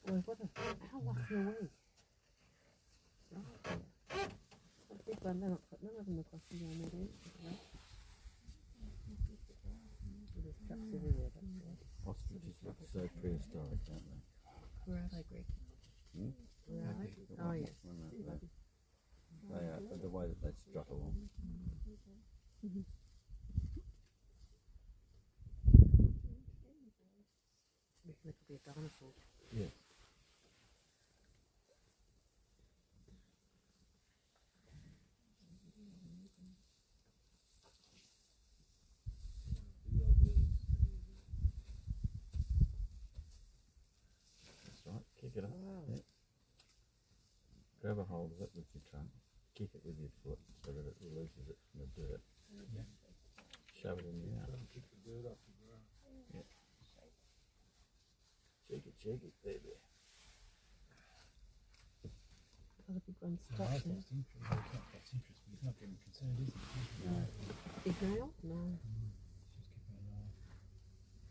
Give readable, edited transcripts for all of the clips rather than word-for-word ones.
Boy, what a how lucky are we? Right there. What a big one. None of them are crossing down there, then. There's trucks everywhere. Ostriches look so prehistoric, don't they? Where are they, Greg? Hmm? Where are they? Oh, yes. They are, the way that they strut along. I reckon it could be a dinosaur. Yes. That's right, kick it up. Wow. Yeah. Grab a hold of it with your trunk, kick it with your foot so that it releases it from the dirt. Yeah. Shove it in the mouth. Kick the dirt off the ground. Yeah. Shake it, baby. Other big ones No, stuck that's there. interesting. That's interesting. He's not getting concerned, is he? No. Big nail? No, Just keeping an eye.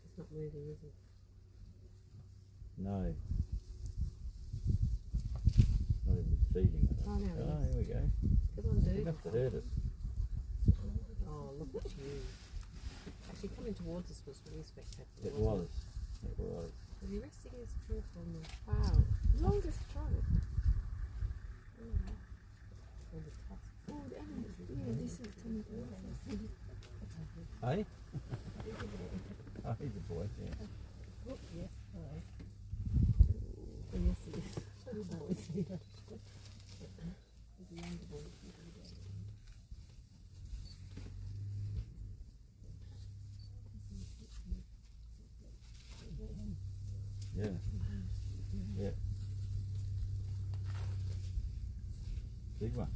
it's not moving, is it? No. Not even feeding it. Oh, now it Oh, is. here we go. Come on, You dude. have to hurt it. Oh, look at you. Actually, coming towards us was really spectacular. It wasn't was. It was. Was he resting his trunk on the... Wow. Longest trunk. On the tusk. Oh, the animals. Yeah, this is coming to us. Hey? Oh, he's a boy, yeah. Oh, yes, hello. Oh, yes, it is. Oh, it's here. The younger boy. Yeah. Yeah. Big one.